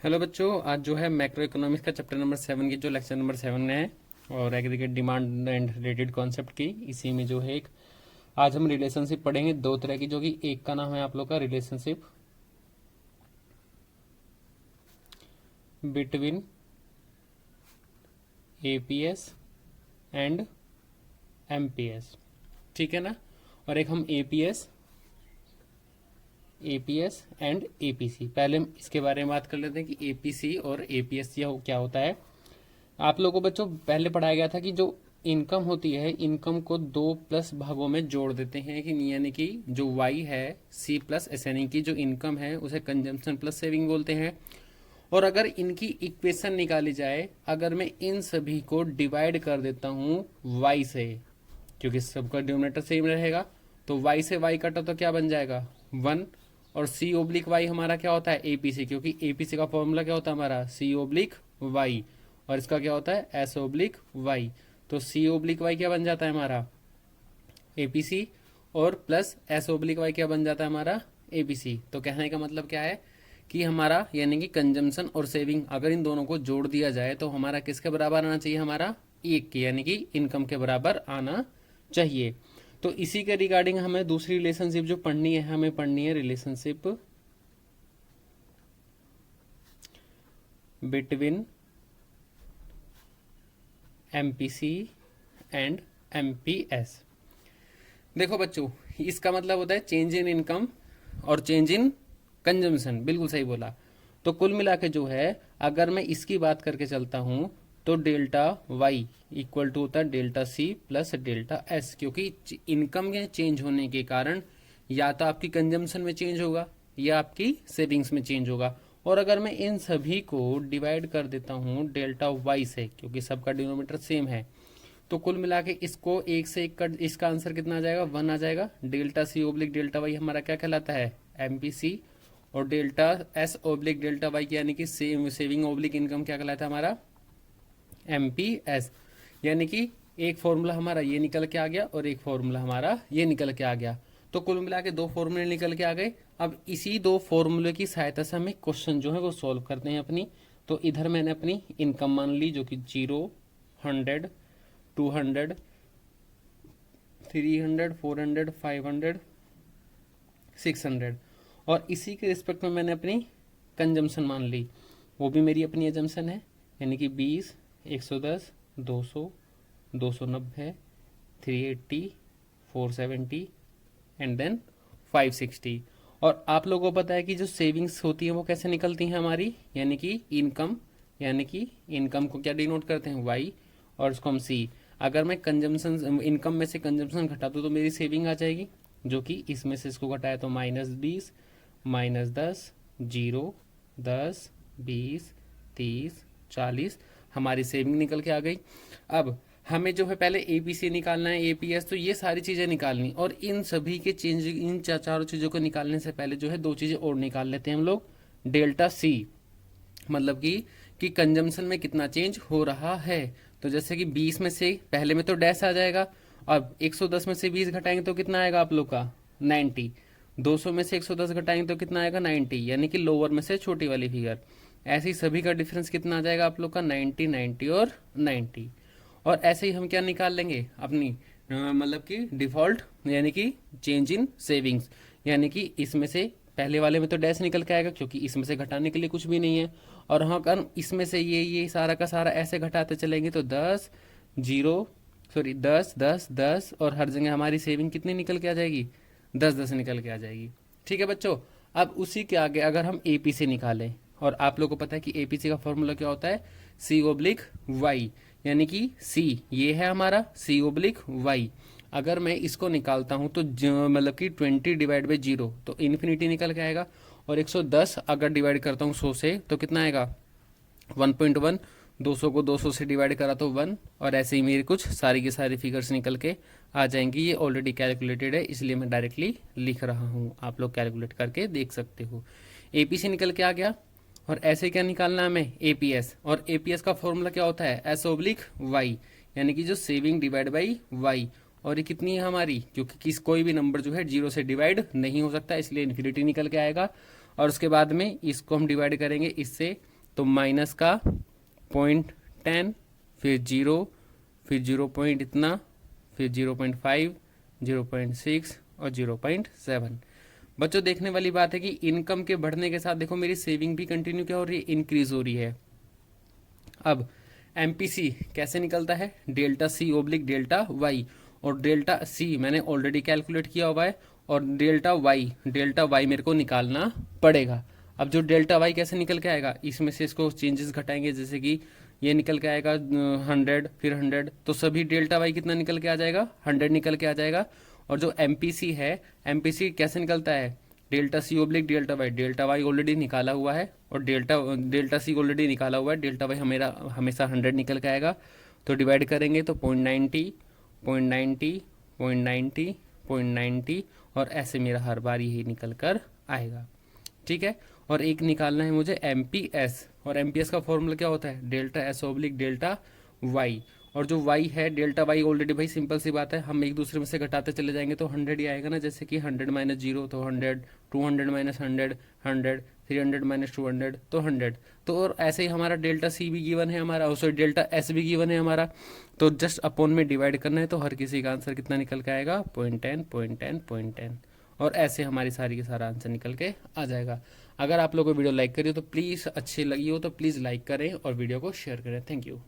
Hello बच्चों, आज जो है मैक्रो इकोनॉमिक्स का चैप्टर नंबर 7 की जो लेक्चर नंबर 7 है और aggregate demand and related concept की, इसी में जो है एक आज हम रिलेशनशिप पढ़ेंगे दो तरह की, जो कि एक का नाम है आप लोग का relationship between APS and MPS. ठीक है ना। और एक हम एपीएस एंड एपीसी। पहले हम इसके बारे में बात कर लेते हैं कि एपीसी और एपीएस क्या होता है। आप लोगों को बच्चों पहले पढ़ाया गया था कि जो इनकम होती है, इनकम को 2+ भागों में जोड़ देते हैं, कि यानी कि जो वाई है C+S, यानी कि जो इनकम है उसे कंजम्पशन प्लस सेविंग बोलते हैं। और अगर इनकी इक्वेशन निकाली जाए, अगर मैं इन सभी को डिवाइड कर देता हूँ वाई से, क्योंकि सबका डिनोमिनेटर सेम रहेगा, तो वाई से वाई कटा तो क्या बन जाएगा 1। और C/Y हमारा क्या होता है एपीसी, क्योंकि एपीसी का फॉर्मूला क्या होता है हमारा C/Y, और इसका क्या होता है S/Y। तो C/Y क्या बन जाता है हमारा एपीसी, और प्लस S/Y क्या बन जाता है हमारा एपीसी। तो कहने का मतलब क्या है कि हमारा यानी कि कंजम्पशन और सेविंग अगर इन दोनों को जोड़ दिया जाए तो हमारा किसके बराबर आना चाहिए, हमारा एक के, यानी कि इनकम के बराबर आना चाहिए। तो इसी के रिगार्डिंग हमें दूसरी रिलेशनशिप जो पढ़नी है, हमें पढ़नी है relationship between MPC and MPS. देखो बच्चों, इसका मतलब होता है चेंज इन इनकम और चेंज इन कंजम्पशन। बिल्कुल सही बोला। तो कुल मिला के जो है, अगर मैं इसकी बात करके चलता हूं तो डेल्टा वाई इक्वल टू होता है delta C plus delta S, क्योंकि इनकम के चेंज होने के कारण या तो आपकी कंजम्पशन में चेंज होगा या आपकी सेविंग्स में चेंज होगा। और अगर मैं इन सभी को डिवाइड कर देता हूं डेल्टा वाई से, क्योंकि सबका डिनोमिनेटर सेम है, तो कुल मिला के इसको एक से एक कर, इसका आंसर कितना आ जाएगा 1 आ जाएगा। डेल्टा C/डेल्टा वाई हमारा क्या कहलाता है एमपीसी, और डेल्टा S/डेल्टा वाई यानी कि सेविंग इनकम क्या कहलाता है हमारा एमपीएस। यानी कि एक फॉर्मूला हमारा ये निकल के आ गया और एक फॉर्मूला हमारा ये निकल के आ गया। तो कुल मिला के दो फॉर्मूले निकल के आ गए। अब इसी दो फॉर्मूले की सहायता से हमें क्वेश्चन जो है वो सॉल्व करते हैं अपनी। तो इधर मैंने अपनी इनकम मान ली, जो कि 0, 100, 200, 300, 400, 500, 600, और इसी के रिस्पेक्ट में मैंने अपनी कंजम्पशन मान ली, वो भी मेरी अपनी एजम्पशन है, यानी कि 20, 110, 200, 290, 380, 470 एंड देन 560। और आप लोगों को पता है कि जो सेविंग्स होती है वो कैसे निकलती हैं हमारी, यानी कि इनकम, यानी कि इनकम को क्या डिनोट करते हैं वाई, और उसको हम सी। अगर मैं कंजम्पशन इनकम में से कंजम्पशन घटा दूँ तो मेरी सेविंग आ जाएगी, जो कि इसमें से इसको घटाया तो -20, -10, 0, 10, 20, 30, 40 हमारी सेविंग निकल के आ गई। अब हमें जो है पहले एपीसी निकालना है, एपीएस, तो ये सारी चीज़ें निकालनी, और इन सभी के चेंज इन चारों चीज़ों को निकालने से पहले जो है दो चीज़ें और निकाल लेते हैं हम लोग। डेल्टा सी मतलब कि कंजम्पशन में कितना चेंज हो रहा है। तो जैसे कि 20 में से पहले में तो डैश आ जाएगा, अब 110 में से 20 घटाएंगे तो कितना आएगा आप लोग का 90, 200 में से 110 घटाएंगे तो कितना आएगा 90, यानी कि लोअर में से छोटी वाली फिगर। ऐसे ही सभी का डिफरेंस कितना आ जाएगा आप लोग का 90, 90 और 90। और ऐसे ही हम क्या निकाल लेंगे अपनी मतलब कि डिफॉल्ट, यानी कि चेंज इन सेविंग्स, यानी कि इसमें से पहले वाले में तो डैश निकल के आएगा, क्योंकि इसमें से घटाने के लिए कुछ भी नहीं है। और हाँ, अगर इसमें से ये सारा का सारा ऐसे घटाते चलेंगे तो 10, 0, सॉरी 10, 10, 10, और हर जगह हमारी सेविंग कितनी निकल के आ जाएगी 10, 10 निकल के आ जाएगी। ठीक है बच्चों। अब उसी के आगे अगर हम एपीसी निकालें, और आप लोगों को पता है कि एपीसी का फॉर्मूला क्या होता है C/Y, यानी कि C ये है हमारा C/Y। अगर मैं इसको निकालता हूं तो मतलब कि 20 डिवाइड बाई 0 तो इन्फिनिटी निकल के आएगा, और 110 अगर डिवाइड करता हूँ 100 से तो कितना आएगा 1.1, 200 को 200 से डिवाइड करा तो 1, और ऐसे ही मेरी कुछ सारी की सारी फिगर्स निकल के आ जाएंगी। ये ऑलरेडी कैलकुलेटेड है, इसलिए मैं डायरेक्टली लिख रहा हूँ, आप लोग कैलकुलेट करके देख सकते हो। एपीसी निकल के आ गया। और ऐसे क्या निकालना है हमें एपीएस, और एपीएस का फॉर्मूला क्या होता है S/Y, यानी कि जो सेविंग डिवाइड बाई वाई। और ये कितनी है हमारी, क्योंकि कोई भी नंबर जो है 0 से डिवाइड नहीं हो सकता, इसलिए इन्फिनिटी निकल के आएगा। और उसके बाद में इसको हम डिवाइड करेंगे इससे, तो माइनस का 0.10, फिर 0, फिर 0 पॉइंट इतना, फिर 0.5, 0.6 और 0.7। बच्चों देखने वाली बात है कि इनकम के बढ़ने के साथ देखो मेरी सेविंग भी कंटिन्यू क्या हो रही है, इंक्रीज हो रही है। अब एमपीसी कैसे निकलता है, delta C oblique delta Y, और डेल्टा सी मैंने ऑलरेडी कैलकुलेट किया हुआ है, और डेल्टा वाई मेरे को निकालना पड़ेगा। अब जो डेल्टा वाई कैसे निकल के आएगा, इसमें से इसको चेंजेस घटाएंगे, जैसे कि ये निकल के आएगा 100, फिर 100, तो सभी डेल्टा वाई कितना निकल के आ जाएगा, 100 निकल के आ जाएगा। और जो एमपीसी है, एमपीसी कैसे निकलता है, delta C oblique delta Y already निकाला हुआ है, और डेल्टा सी ऑलरेडी निकाला हुआ है, डेल्टा वाई हमेरा हमेशा 100 निकल के आएगा। तो डिवाइड करेंगे तो 0.90, 0.90, 0.90, 0.90, और ऐसे मेरा हर बार यही निकल कर आएगा। ठीक है, और एक निकालना है मुझे एमपीएस, और एमपीएस का फॉर्मूला क्या होता है, delta S oblique delta Y, और जो वाई है डेल्टा वाई ऑलरेडी भाई सिंपल सी बात है, हम एक दूसरे में से घटाते चले जाएंगे तो 100 ही आएगा ना, जैसे कि 100 माइनस 0 तो 100, 200 माइनस 100, 100, 300 माइनस 200 तो 100। तो और ऐसे ही हमारा डेल्टा सी भी गिवन है हमारा, सॉरी डेल्टा एस भी गिवन है हमारा, तो जस्ट अपॉन में डिवाइड करना है, तो हर किसी का आंसर कितना निकल के आएगा, 0.10, 0.10, 0.10, और ऐसे हमारी सारी की सारा आंसर निकल के आ जाएगा। अगर आप लोगों को वीडियो लाइक करिए तो प्लीज़, अच्छी लगी हो तो प्लीज़ लाइक करें और वीडियो को शेयर करें। Thank you.